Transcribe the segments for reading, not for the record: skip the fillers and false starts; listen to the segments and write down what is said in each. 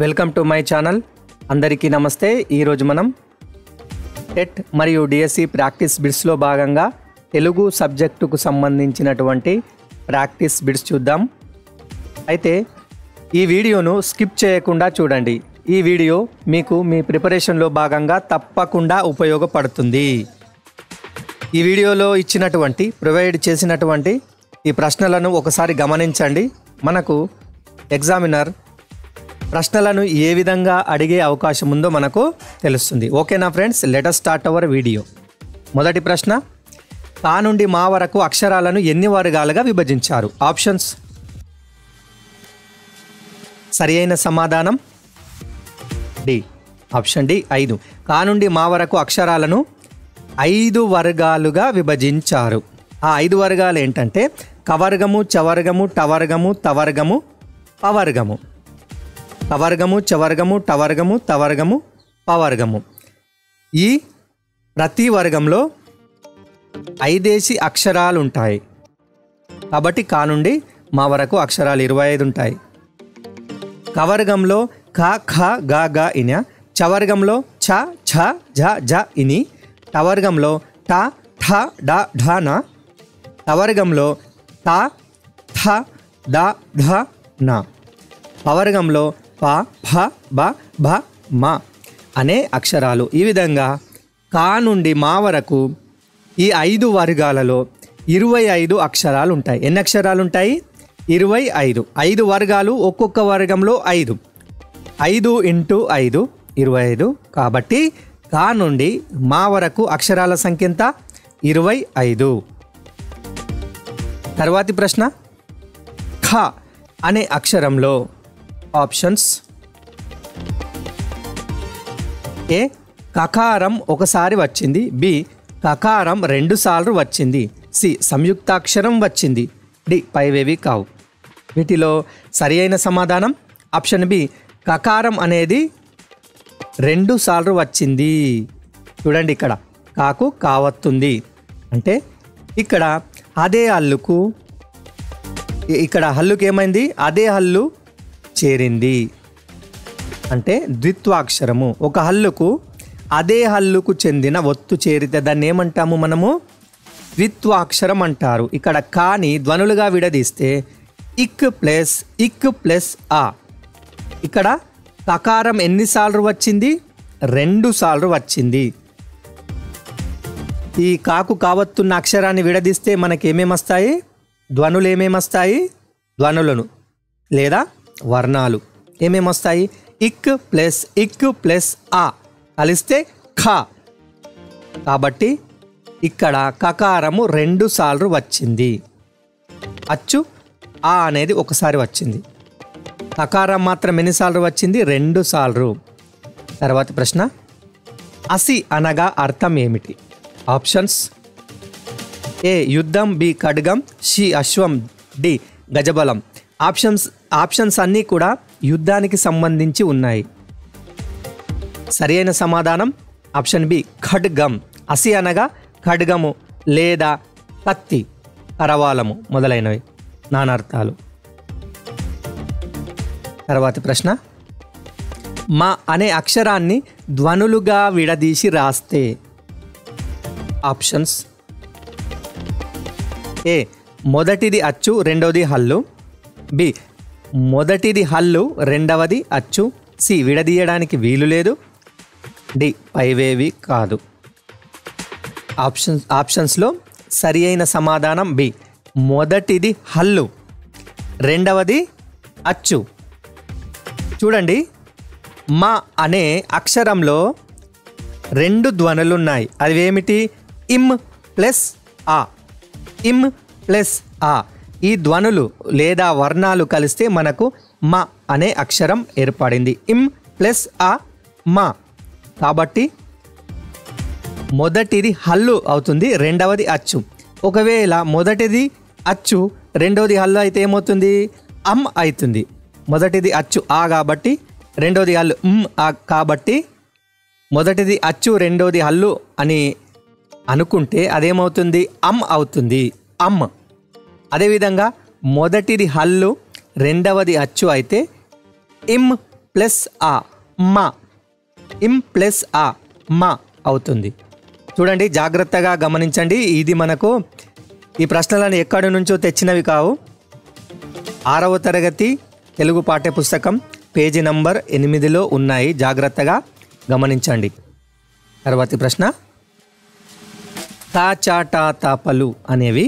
Welcome to my channel. అందరికీ నమస్తే. ఈరోజు మనం టెట్ మరియు డిఎస్సి ప్రాక్టీస్ బిట్స్లో భాగంగా తెలుగు సబ్జెక్టుకు సంబంధించినటువంటి ప్రాక్టీస్ బిట్స్ చూద్దాం. అయితే ఈ వీడియోను స్కిప్ చేయకుండా చూడండి. ఈ వీడియో మీకు మీ ప్రిపరేషన్లో భాగంగా తప్పకుండా ఉపయోగపడుతుంది. ఈ వీడియోలో ఇచ్చినటువంటి ప్రొవైడ్ చేసినటువంటి ఈ ప్రశ్నలను ఒకసారి గమనించండి. మనకు ఎగ్జామినర్ ప్రశ్నలను ఏ విధంగా అడిగే అవకాశం ఉందో మనకు తెలుస్తుంది. ఓకేనా friends, let us start our video. మొదటి ప్రశ్న, కా నుండి మా వరకు అక్షరాలను ఎన్ని వర్గాలుగా విభజించారు? ఆప్షన్స్. సరి అయిన సమాధానం డి, ఆప్షన్ డి 5. కా నుండి మా వరకు అక్షరాలను 5 వర్గాలుగా విభజించారు. ఆ 5 వర్గాలు ఏంటంటే కవర్గము, చవర్గము, టవర్గము, తవర్గము, పవర్గము. కవర్గము, చవర్గము, టవర్గము, తవర్గము, పవర్గము. ఈ ప్రతి వర్గంలో 5 అక్షరాలు ఉంటాయి. కాబట్టి కా నుండి మా వరకు అక్షరాలు 25 ఉంటాయి. కవర్గంలో ఖ, ఖ, గ, గ, ఇన. చవర్గంలో ఛ, ఛ, ఝ, ఝ, ఇని. టవర్గంలో ట, ఠ, డ, ఢ, న. తవర్గంలో త, థ, ద, ధ, న. పవర్గంలో ప, ఫ, బ, భ, మ అనే అక్షరాలు. ఈ విధంగా కా నుండి మా వరకు ఈ 5 వర్గాలలో 25 అక్షరాలు ఉంటాయి. ఎన్ని అక్షరాలు ఉంటాయి? 25. 5 వర్గాలు, ఒక్కొక్క వర్గంలో 5. 5 × 5 25. కాబట్టి కా నుండి మా వరకు అక్షరాల సంఖ్య ఎంత? 25. తర్వాతి ప్రశ్న, ఖ అనే అక్షరంలో ఆప్షన్స్. ఏ, కకారం ఒకసారి వచ్చింది. బి, కకారం 2 సార్లు వచ్చింది. సి, సంయుక్తాక్షరం వచ్చింది. డి, పైవేవి కావు. వీటిలో సరి అయిన సమాధానం ఆప్షన్ బి, కకారం అనేది 2 సార్లు వచ్చింది. చూడండి, ఇక్కడ కాకు కావత్తుంది అంటే ఇక్కడ అదే హల్లుకు, ఇక్కడ హల్లుకి ఏమైంది? అదే హల్లు చేరింది అంటే ద్విత్వాక్షరము. ఒక హల్లుకు అదే హల్లుకు చెందిన ఒత్తు చేరితే దాన్ని ఏమంటాము మనము? ద్విత్వాక్షరం అంటారు. ఇక్కడ కాని ధ్వనులుగా విడదీస్తే ఇక్ ప్లస్ ఆ. ఇక్కడ కకారం ఎన్నిసార్లు వచ్చింది? 2 సార్లు వచ్చింది. ఈ కాకు కావత్తున్న అక్షరాన్ని విడదీస్తే మనకి ఏమేమి వస్తాయి? ధ్వనులు ఏమేమి వస్తాయి? ధ్వనులను లేదా వర్ణాలు ఏమేమి వస్తాయి? ఇక్ ప్లస్ ఆ కలిస్తే ఖ. కాబట్టి ఇక్కడ కకారము 2 సార్లు వచ్చింది. అచ్చు ఆ అనేది ఒకసారి వచ్చింది. కకారం మాత్రం ఎన్నిసార్లు వచ్చింది? 2 సార్లు. తర్వాతి ప్రశ్న, అసి అనగా అర్థం ఏమిటి? ఆప్షన్స్. ఏ, యుద్ధం. బి, ఖడ్గం. సి, అశ్వం. డి, గజబలం. ఆప్షన్స్ అన్నీ కూడా యుద్ధానికి సంబంధించి ఉన్నాయి. సరి అయిన సమాధానం ఆప్షన్ బి, ఖడ్గం. అసి అనగా ఖడ్గము లేదా కత్తి, కరవాలము మొదలైనవి నానార్థాలు. తర్వాతి ప్రశ్న, మా అనే అక్షరాన్ని ధ్వనులుగా విడదీసి రాస్తే. ఆప్షన్స్. ఏ, మొదటిది అచ్చు, రెండవది హల్లు. బి, మొదటిది హల్లు, రెండవది అచ్చు. సి, విడదీయడానికి వీలు లేదు. డి, పైవేవి కాదు. ఆప్షన్స్లో సరి అయిన సమాధానం బి, మొదటిది హల్లు, రెండవది అచ్చు. చూడండి, మా అనే అక్షరంలో 2 ధ్వనులు ఉన్నాయి. అవి ఏమిటి? ఇమ్ ప్లస్ ఆ. ఇమ్ ప్లస్ ఆ. ఈ ధ్వనులు లేదా వర్ణాలు కలిస్తే మనకు మ అనే అక్షరం ఏర్పడింది. ఇమ్ ప్లస్ ఆ, మా. కాబట్టి మొదటిది హల్లు అవుతుంది, రెండవది అచ్చు. ఒకవేళ మొదటిది అచ్చు, రెండవది హల్లు అయితే ఏమవుతుంది? అమ్ అవుతుంది. మొదటిది అచ్చు ఆ కాబట్టి రెండవది హల్లు ఆ కాబట్టి మొదటిది అచ్చు రెండవది హల్లు అని అనుకుంటే అదేమవుతుంది? అమ్ అవుతుంది. అమ్. అదేవిధంగా మొదటిది హల్లు రెండవది అచ్చు అయితే ఇమ్ ప్లస్ ఆ మా, ఇం ప్లస్ ఆ మా అవుతుంది. చూడండి, జాగ్రత్తగా గమనించండి. ఇది మనకు ఈ ప్రశ్నలను ఎక్కడి నుంచో తెచ్చినవి కావు. 6వ తరగతి తెలుగు పాఠ్యపుస్తకం పేజీ నంబర్ 8లో ఉన్నాయి. జాగ్రత్తగా గమనించండి. తర్వాతి ప్రశ్న, తా చాటా తాపలు అనేవి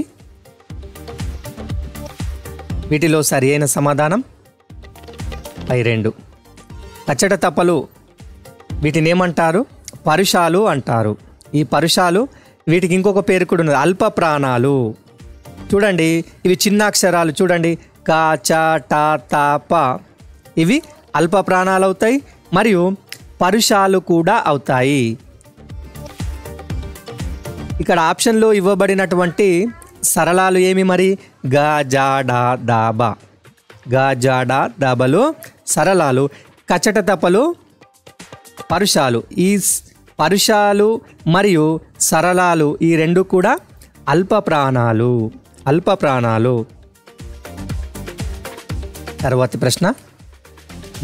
వీటిలో సరి అయిన సమాధానం పై 2. కచ్చట తప్పలు వీటిని ఏమంటారు? పరుషాలు అంటారు. ఈ పరుషాలు వీటికి ఇంకొక పేరు కూడా ఉన్నది, అల్ప ప్రాణాలు. చూడండి, ఇవి చిన్న అక్షరాలు. చూడండి, కా చ టా తా ప, ఇవి అల్ప ప్రాణాలు అవుతాయి మరియు పరుషాలు కూడా అవుతాయి. ఇక్కడ ఆప్షన్లో ఇవ్వబడినటువంటి సరళాలు ఏమి మరి? గా జా డా దా బా, గా జా డా దాబలు సరళాలు, కచట తపలు పరుషాలు. ఈ పరుషాలు మరియు సరళాలు ఈ రెండు కూడా అల్ప ప్రాణాలు, అల్ప ప్రాణాలు. తర్వాతి ప్రశ్న,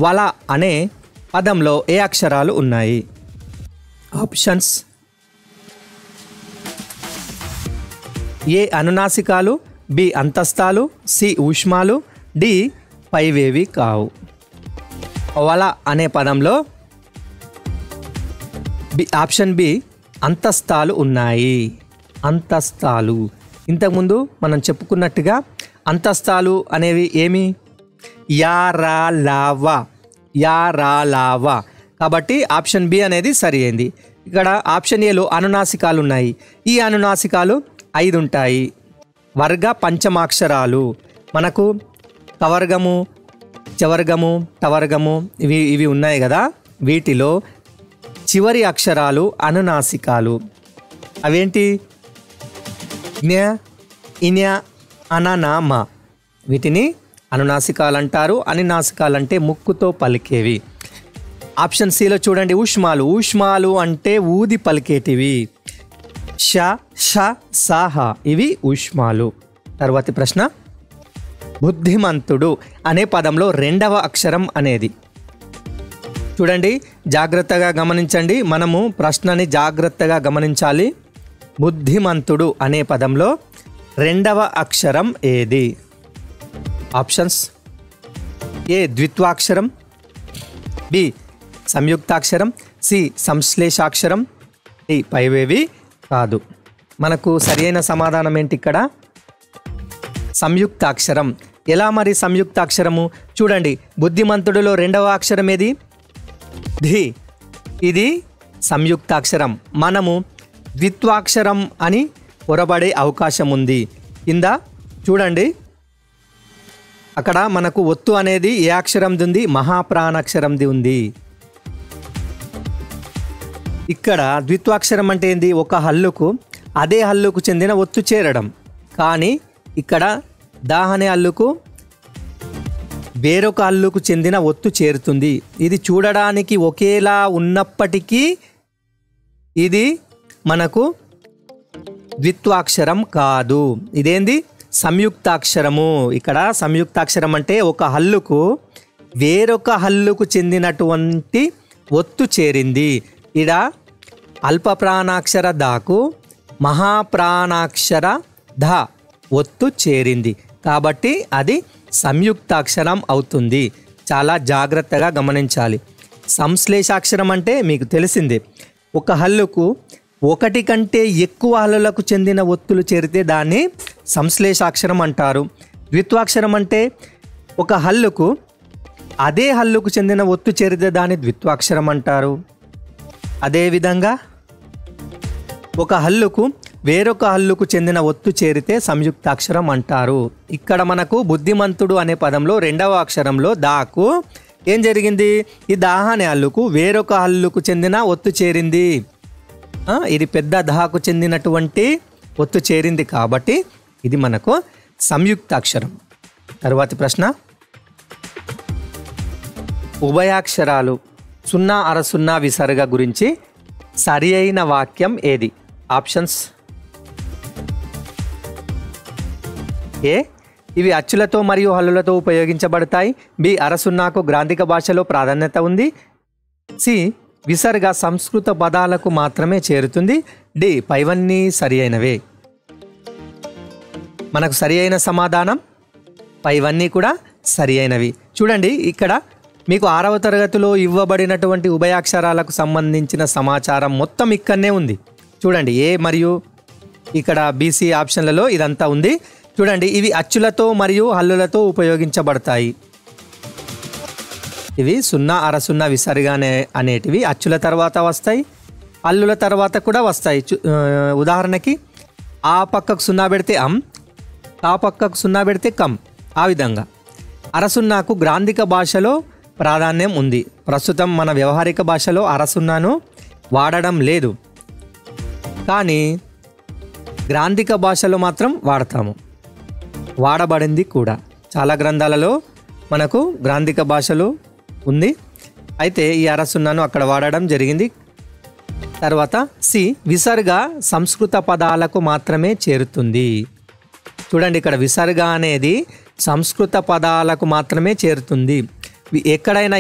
వల అనే పదంలో ఏ అక్షరాలు ఉన్నాయి? ఆప్షన్స్: ఏ అనునాసికాలు, బి అంతస్తాలు, సి ఊష్మాలు, డి పైవేవి కావు. వల అనే పదంలో ఆప్షన్ బి అంతస్తాలు ఉన్నాయి. అంతస్తాలు. ఇంతకుముందు మనం చెప్పుకున్నట్టుగా అంతస్తాలు అనేవి ఏమి? యా రా లావా, యా రా లావా. కాబట్టి ఆప్షన్ బి అనేది సరి అయింది. ఇక్కడ ఆప్షన్ ఏలో అనునాసికాలు ఉన్నాయి. ఈ అనునాసికాలు 5 ఉంటాయి. వర్గ పంచమాక్షరాలు మనకు కవర్గము, చవర్గము, టవర్గము ఇవి ఉన్నాయి కదా. వీటిలో చివరి అక్షరాలు అనునాసికాలు. అవేంటి? జ్ఞ, ఇన్య, అననామ. వీటిని అనునాసికాలు అంటారు. అనునాసికాలు అంటే ముక్కుతో పలికేవి. ఆప్షన్ సిలో చూడండి, ఊష్మాలు. ఊష్మాలు అంటే ఊది పలికేటివి. ష, ష, సాహ, ఇవి ఊష్మాలు. తర్వాతి ప్రశ్న, బుద్ధిమంతుడు అనే పదంలో 2వ అక్షరం అనేది. చూడండి, జాగ్రత్తగా గమనించండి. మనము ప్రశ్నని జాగ్రత్తగా గమనించాలి. బుద్ధిమంతుడు అనే పదంలో 2వ అక్షరం ఏది? ఆప్షన్స్: ఏ ద్విత్వాక్షరం, బి సంయుక్తాక్షరం, సి సంశ్లేషాక్షరం, డి పైవేవి కాదు. మనకు సరైన సమాధానం ఏంటి ఇక్కడ? సంయుక్తాక్షరం. ఎలా మరి సంయుక్తాక్షరము? చూడండి, బుద్ధిమంతుడిలో 2వ అక్షరం ఏది? ధి. ఇది సంయుక్తాక్షరం. మనము ద్విత్వాక్షరం అని పొరబడే అవకాశం ఉంది. కింద చూడండి, అక్కడ మనకు ఒత్తు అనేది ఏ అక్షరంది ఉంది? మహాప్రాణాక్షరంది ఉంది. ఇక్కడ ద్విత్వాక్షరం అంటే ఏంది? ఒక హల్లుకు అదే హల్లుకు చెందిన ఒత్తు చేరడం. కానీ ఇక్కడ దా అనే హల్లుకు వేరొక హల్లుకు చెందిన ఒత్తు చేరుతుంది. ఇది చూడడానికి ఒకేలా ఉన్నప్పటికీ ఇది మనకు ద్విత్వాక్షరం కాదు. ఇదేంది? సంయుక్తాక్షరము. ఇక్కడ సంయుక్తాక్షరం అంటే ఒక హల్లుకు వేరొక హల్లుకు చెందినటువంటి ఒత్తు చేరింది. ఇడ అల్ప ప్రాణాక్షర దాకు మహాప్రాణాక్షర ధ ఒత్తు చేరింది. కాబట్టి అది సంయుక్తాక్షరం అవుతుంది. చాలా జాగ్రత్తగా గమనించాలి. సంశ్లేషాక్షరం అంటే మీకు తెలిసిందే. ఒక హల్లుకు ఒకటి కంటే ఎక్కువ హల్లులకు చెందిన ఒత్తులు చేరితే దాన్ని సంశ్లేషాక్షరం అంటారు. ద్విత్వాక్షరం అంటే ఒక హల్లుకు అదే హల్లుకు చెందిన ఒత్తు చేరితే దాన్ని ద్విత్వాక్షరం అంటారు. అదేవిధంగా ఒక హల్లుకు వేరొక హల్లుకు చెందిన ఒత్తు చేరితే సంయుక్తాక్షరం అంటారు. ఇక్కడ మనకు బుద్ధిమంతుడు అనే పదంలో 2వ అక్షరంలో దాకు ఏం జరిగింది? ఈ దాహ అనే హల్లుకు వేరొక హల్లుకు చెందిన ఒత్తు చేరింది. ఇది పెద్ద దాహకు చెందినటువంటి ఒత్తు చేరింది కాబట్టి ఇది మనకు సంయుక్తాక్షరం. తరువాతి ప్రశ్న, ఉభయాక్షరాలు 0 అర 0 విసర్గ గురించి సరి అయిన వాక్యం ఏది? ఆప్షన్స్: ఏ ఇవి అచ్చులతో మరియు హల్లులతో ఉపయోగించబడతాయి. బి అరసున్నాకు గ్రాంధిక భాషలో ప్రాధాన్యత ఉంది. సి విసర్గ సంస్కృత పదాలకు మాత్రమే చేరుతుంది. డి పైవన్నీ సరి అయినవే. మనకు సరి అయిన సమాధానం పైవన్నీ కూడా సరి అయినవి. చూడండి, ఇక్కడ మీకు 6వ తరగతిలో ఇవ్వబడినటువంటి ఉభయాక్షరాలకు సంబంధించిన సమాచారం మొత్తం ఇక్కడనే ఉంది. చూడండి, ఏ మరియు ఇక్కడ బీసీ ఆప్షన్లలో ఇదంతా ఉంది. చూడండి, ఇవి అచ్చులతో మరియు హల్లులతో ఉపయోగించబడతాయి. ఇవి 0, అరసున్నా, విసర్గ అనేటివి అచ్చుల తర్వాత వస్తాయి, హల్లుల తర్వాత కూడా వస్తాయి. ఉదాహరణకి ఆ పక్కకు 0 పెడితే అం, ఆ పక్కకు 0 పెడితే కం. ఆ విధంగా అరసున్నాకు గ్రాంధిక భాషలో ప్రాధాన్యం ఉంది. ప్రస్తుతం మన వ్యవహారిక భాషలో అరసున్నాను వాడడం లేదు, కానీ గ్రాంధిక భాషలో మాత్రం వాడతాము, వాడబడింది కూడా. చాలా గ్రంథాలలో మనకు గ్రాంధిక భాషలో ఉంది. అయితే ఈ అరసున్నాను అక్కడ వాడడం జరిగింది. తర్వాత సి విసర్గ సంస్కృత పదాలకు మాత్రమే చేరుతుంది. చూడండి, ఇక్కడ విసర్గ అనేది సంస్కృత పదాలకు మాత్రమే చేరుతుంది. ఎక్కడైనా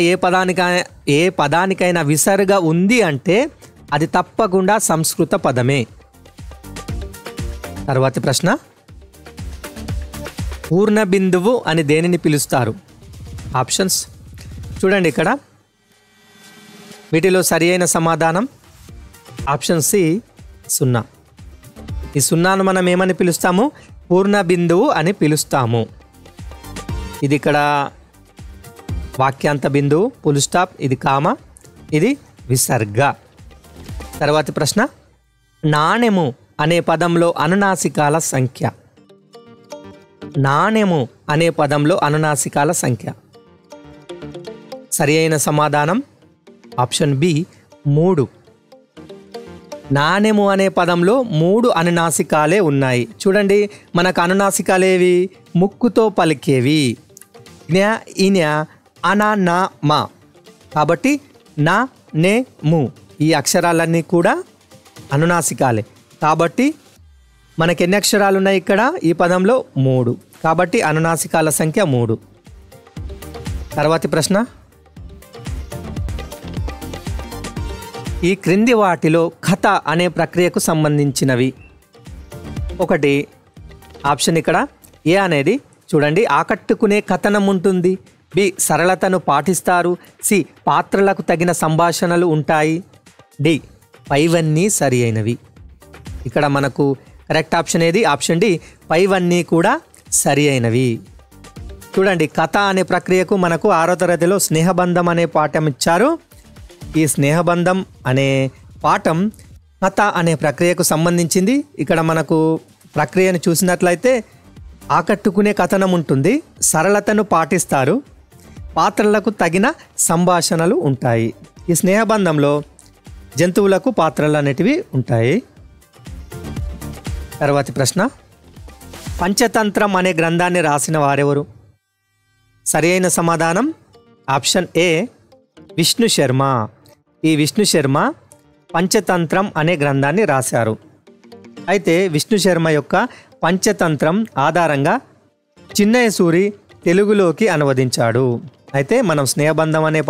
ఏ పదానికైనా విసర్గ ఉంది అంటే అది తప్పకుండా సంస్కృత పదమే. తర్వాతి ప్రశ్న, పూర్ణ బిందువు అని దేనిని పిలుస్తారు? ఆప్షన్స్ చూడండి, ఇక్కడ వీటిలో సరి అయిన సమాధానం ఆప్షన్ సి 0. ఈ 0ను మనం ఏమని పిలుస్తాము? పూర్ణ బిందువు అని పిలుస్తాము. ఇది ఇక్కడ వాక్యాంత బిందువు, ఫుల్ స్టాప్, ఇది కామ, ఇది విసర్గ. తర్వాతి ప్రశ్న, నాణెము అనే పదంలో అనునాసికాల సంఖ్య. నాణెము అనే పదంలో అనునాసికాల సంఖ్య. సరి అయిన సమాధానం ఆప్షన్ బి 3. నాణెము అనే పదంలో 3 అనునాసికాలే ఉన్నాయి. చూడండి, మనకు అనునాసికాలేవి? ముక్కుతో పలికేవి జ్ఞ, ఇన, అన, నా, మా. కాబట్టి నా, నే, ము ఈ అక్షరాలన్నీ కూడా అనునాసికాలే. కాబట్టి మనకి ఎన్ని అక్షరాలు ఉన్నాయి ఇక్కడ? ఈ పదంలో 3. కాబట్టి అనునాసికాల సంఖ్య 3. తర్వాతి ప్రశ్న, ఈ క్రింది వాటిలో కథ అనే ప్రక్రియకు సంబంధించినవి. 1 ఆప్షన్ ఇక్కడ ఏ అనేది చూడండి, ఆకట్టుకునే కథనం ఉంటుంది. బి సరళతను పాటిస్తారు. సి పాత్రలకు తగిన సంభాషణలు ఉంటాయి. డి పైవన్నీ సరి అయినవి. ఇక్కడ మనకు కరెక్ట్ ఆప్షన్ ఏది? ఆప్షన్ డి, పైవన్నీ కూడా సరి అయినవి. చూడండి, కథ అనే ప్రక్రియకు మనకు 6వ తరగతిలో స్నేహబంధం అనే పాఠం ఇచ్చారు. ఈ స్నేహబంధం అనే పాఠం కథ అనే ప్రక్రియకు సంబంధించింది. ఇక్కడ మనకు ప్రక్రియను చూసినట్లయితే ఆకట్టుకునే కథనం ఉంటుంది, సరళతను పాటిస్తారు, పాత్రలకు తగిన సంభాషణలు ఉంటాయి. ఈ స్నేహబంధంలో జంతువులకు పాత్రలు అనేటివి ఉంటాయి. తర్వాతి ప్రశ్న, పంచతంత్రం అనే గ్రంథాన్ని రాసిన వారెవరు? సరి అయిన సమాధానం ఆప్షన్ ఏ విష్ణు శర్మ. ఈ విష్ణు శర్మ పంచతంత్రం అనే గ్రంథాన్ని రాశారు. అయితే విష్ణు శర్మ యొక్క పంచతంత్రం ఆధారంగా చిన్నయ్య సూరి తెలుగులోకి అనువదించాడు. అయితే మనం స్నేహబంధం అనే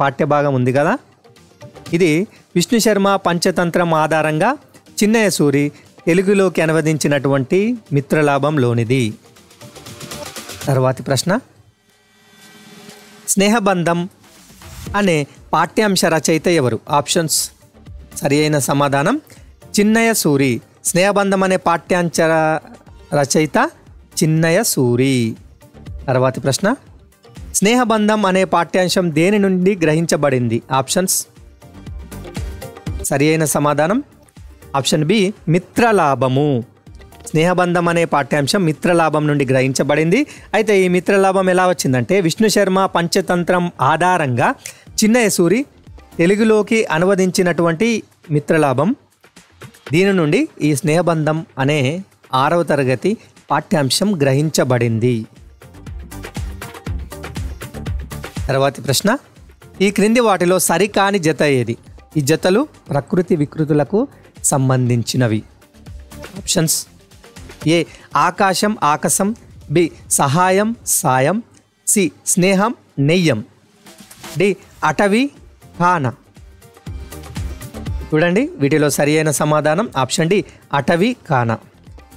పాఠ్యభాగం ఉంది కదా, ఇది విష్ణు శర్మ పంచతంత్రం ఆధారంగా చిన్నయ్య సూరి తెలుగులోకి అనువదించినటువంటి మిత్రలాభంలోనిది. తర్వాతి ప్రశ్న, స్నేహబంధం అనే పాఠ్యాంశ రచయిత ఎవరు? ఆప్షన్స్ సరి అయిన సమాధానం చిన్నయ్య సూరి. స్నేహబంధం అనే పాఠ్యాంశ రచయిత చిన్నయ్య సూరి. తర్వాతి ప్రశ్న, స్నేహబంధం అనే పాఠ్యాంశం దేని నుండి గ్రహించబడింది? ఆప్షన్స్ సరి అయిన సమాధానం ఆప్షన్ బి మిత్రలాభము. స్నేహబంధం అనే పాఠ్యాంశం మిత్రలాభం నుండి గ్రహించబడింది. అయితే ఈ మిత్రలాభం ఎలా వచ్చిందంటే విష్ణు శర్మ పంచతంత్రం ఆధారంగా చిన్నయ్య సూరి తెలుగులోకి అనువదించినటువంటి మిత్రలాభం, దీని నుండి ఈ స్నేహబంధం అనే 6వ తరగతి పాఠ్యాంశం గ్రహించబడింది. తర్వాతి ప్రశ్న, ఈ క్రింది వాటిలో సరికాని జత ఏది? ఈ జతలు ప్రకృతి వికృతులకు సంబంధించినవి. ఆప్షన్స్ ఏ ఆకాశం ఆకాశం, బి సహాయం సాయం, సి స్నేహం నెయ్యం, డి అటవి కాన. చూడండి వీటిలో సరి అయిన సమాధానం ఆప్షన్ డి అటవి కాన.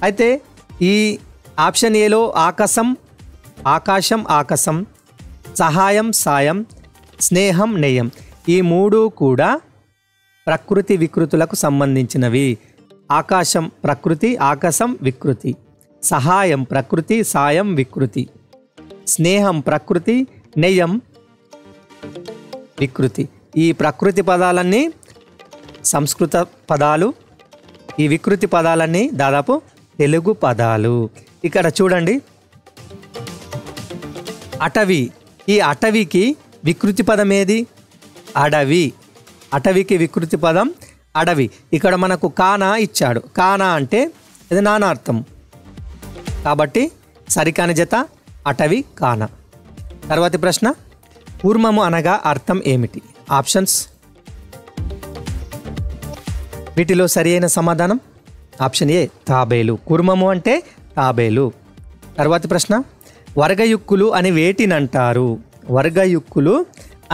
అయితే ఈ ఆప్షన్ ఏలో ఆకాశం ఆకాశం, సహాయం సాయం, స్నేహం నెయ్యం ఈ మూడు కూడా ప్రకృతి వికృతులకు సంబంధించినవి. ఆకాశం ప్రకృతి, ఆకాశం వికృతి, సహాయం ప్రకృతి, సాయం వికృతి, స్నేహం ప్రకృతి, నెయ్యం వికృతి. ఈ ప్రకృతి పదాలన్నీ సంస్కృత పదాలు, ఈ వికృతి పదాలన్నీ దాదాపు తెలుగు పదాలు. ఇక్కడ చూడండి అటవి, ఈ అటవికి వికృతి పదం ఏది? అడవి. అటవికి వికృతి పదం అడవి. ఇక్కడ మనకు కానా ఇచ్చాడు. కానా అంటే ఇది నానార్థం కాబట్టి సరికాని జత అటవి కాన. తర్వాతి ప్రశ్న, కూర్మము అనగా అర్థం ఏమిటి? ఆప్షన్స్, వీటిలో సరి అయిన సమాధానం ఆప్షన్ ఏ తాబేలు. కూర్మము అంటే తాబేలు. తర్వాతి ప్రశ్న, వర్గయుక్కులు అని వేటిని అంటారు? వర్గయుక్కులు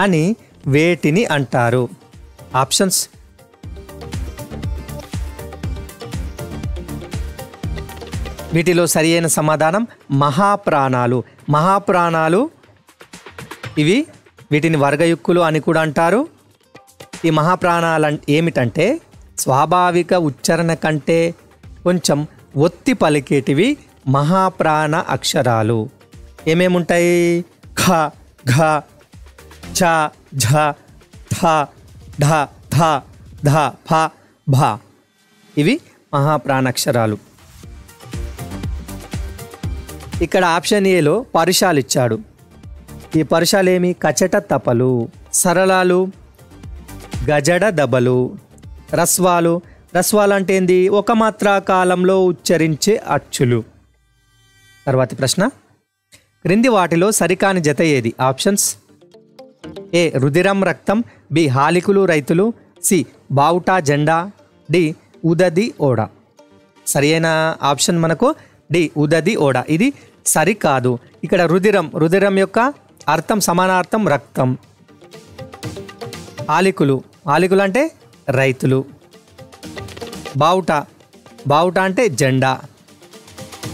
అని వేటిని అంటారు? ఆప్షన్స్, వీటిలో సరి అయిన సమాధానం మహాప్రాణాలు. మహాప్రాణాలు ఇవి, వీటిని వర్గయుక్కులు అని కూడా అంటారు. ఈ మహాప్రాణాలు ఏమిటంటే స్వాభావిక ఉచ్చారణ కంటే కొంచెం ఒత్తి పలికేటివి మహాప్రాణ అక్షరాలు. ఏమేముంటాయి? ఖ, ఘ, ఛ, ఝ, థ, ఢ, థ, ధ, ఫ, భ ఇవి మహాప్రాణాక్షరాలు. ఇక్కడ ఆప్షన్ ఏలో పరుషాలు ఇచ్చాడు. ఈ పరుషాలు ఏమి? కచట తపలు, సరళాలు, గజడ దబలు, రస్వాలు. రస్వాలు అంటే ఏంది? ఒక మాత్రా కాలంలో ఉచ్చరించే అచ్చులు. తర్వాతి ప్రశ్న, క్రింది వాటిలో సరికాని జత ఏది? ఆప్షన్స్, ఏ రుధిరం రక్తం, బి హాలికులు రైతులు, సి బావుటా జెండా, డి ఉదది ఓడ. సరి అయిన ఆప్షన్ మనకు డి ఉదది ఓడ. ఇది సరికాదు. ఇక్కడ రుధిరం, రుధిరం యొక్క అర్థం సమానార్థం రక్తం. హాలికులు, హాలికులు అంటే రైతులు. బావుట, బావుట అంటే జెండా.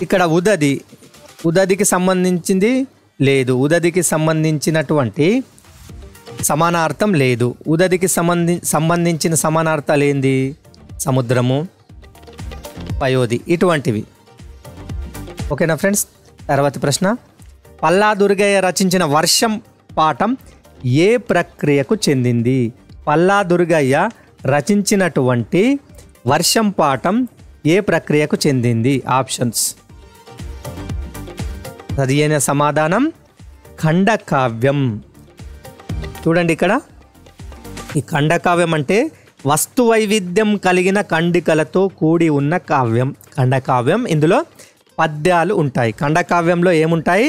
ఇక్కడ ఉదది, ఉదదికి సంబంధించింది లేదు. ఉదదికి సంబంధించినటువంటి సమానార్థం లేదు. ఉదదికి సంబంధించిన సమానార్థాలు ఏంది? సముద్రము, పయోధి ఇటువంటివి. ఓకేనా ఫ్రెండ్స్? తర్వాతి ప్రశ్న, పల్లా దుర్గయ్య రచించిన వర్షం పాఠం ఏ ప్రక్రియకు చెందింది? పల్లా దుర్గయ్య రచించినటువంటి వర్షం పాఠం ఏ ప్రక్రియకు చెందింది? ఆప్షన్స్, సరి అయిన సమాధానం ఖండకావ్యం. చూడండి ఇక్కడ ఈ ఖండకావ్యం అంటే వస్తు వైవిధ్యం కలిగిన ఖండికలతో కూడి ఉన్న కావ్యం ఖండకావ్యం. ఇందులో పద్యాలు ఉంటాయి. ఖండకావ్యంలో ఏముంటాయి?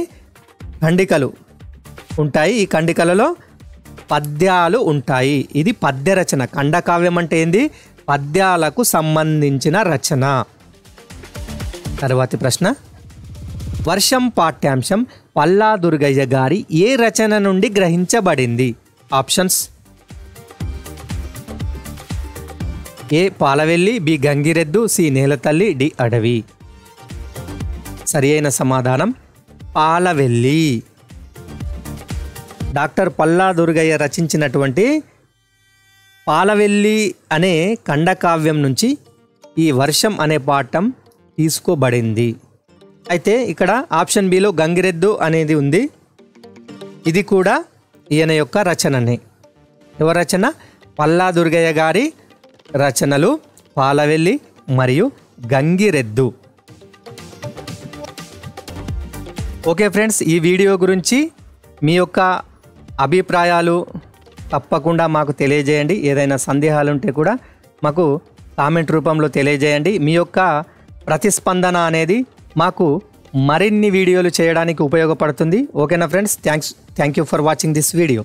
ఖండికలు ఉంటాయి. ఈ ఖండికలలో పద్యాలు ఉంటాయి. ఇది పద్య రచన. ఖండకావ్యం అంటే ఏంది? పద్యాలకు సంబంధించిన రచన. తర్వాతి ప్రశ్న, వర్షం పాఠ్యాంశం పల్లా దుర్గయ్య గారి ఏ రచన నుండి గ్రహించబడింది? ఆప్షన్స్, ఏ పాలవెల్లి, బి గంగిరెద్దు, సి నేలతల్లి, డి అడవి. సరి అయిన సమాధానం పాలవెల్లి. డాక్టర్ పల్లా దుర్గయ్య రచించినటువంటి పాలవెల్లి అనే ఖండకావ్యం నుంచి ఈ వర్షం అనే పాఠం తీసుకోబడింది. అయితే ఇక్కడ ఆప్షన్ బిలో గంగిరెద్దు అనేది ఉంది. ఇది కూడా ఈయన యొక్క రచననే. ఎవరి రచన? పల్లా దుర్గయ్య గారి రచనలు పాలవెల్లి మరియు గంగిరెద్దు. ఓకే ఫ్రెండ్స్, ఈ వీడియో గురించి మీ యొక్క అభిప్రాయాలు తప్పకుండా మాకు తెలియజేయండి. ఏదైనా సందేహాలు ఉంటే కూడా మాకు కామెంట్ రూపంలో తెలియజేయండి. మీ యొక్క ప్రతిస్పందన అనేది మాకు మరిన్ని వీడియోలు చేయడానికి ఉపయోగపడుతుంది. ఓకేనా friends? Thank you for watching this video.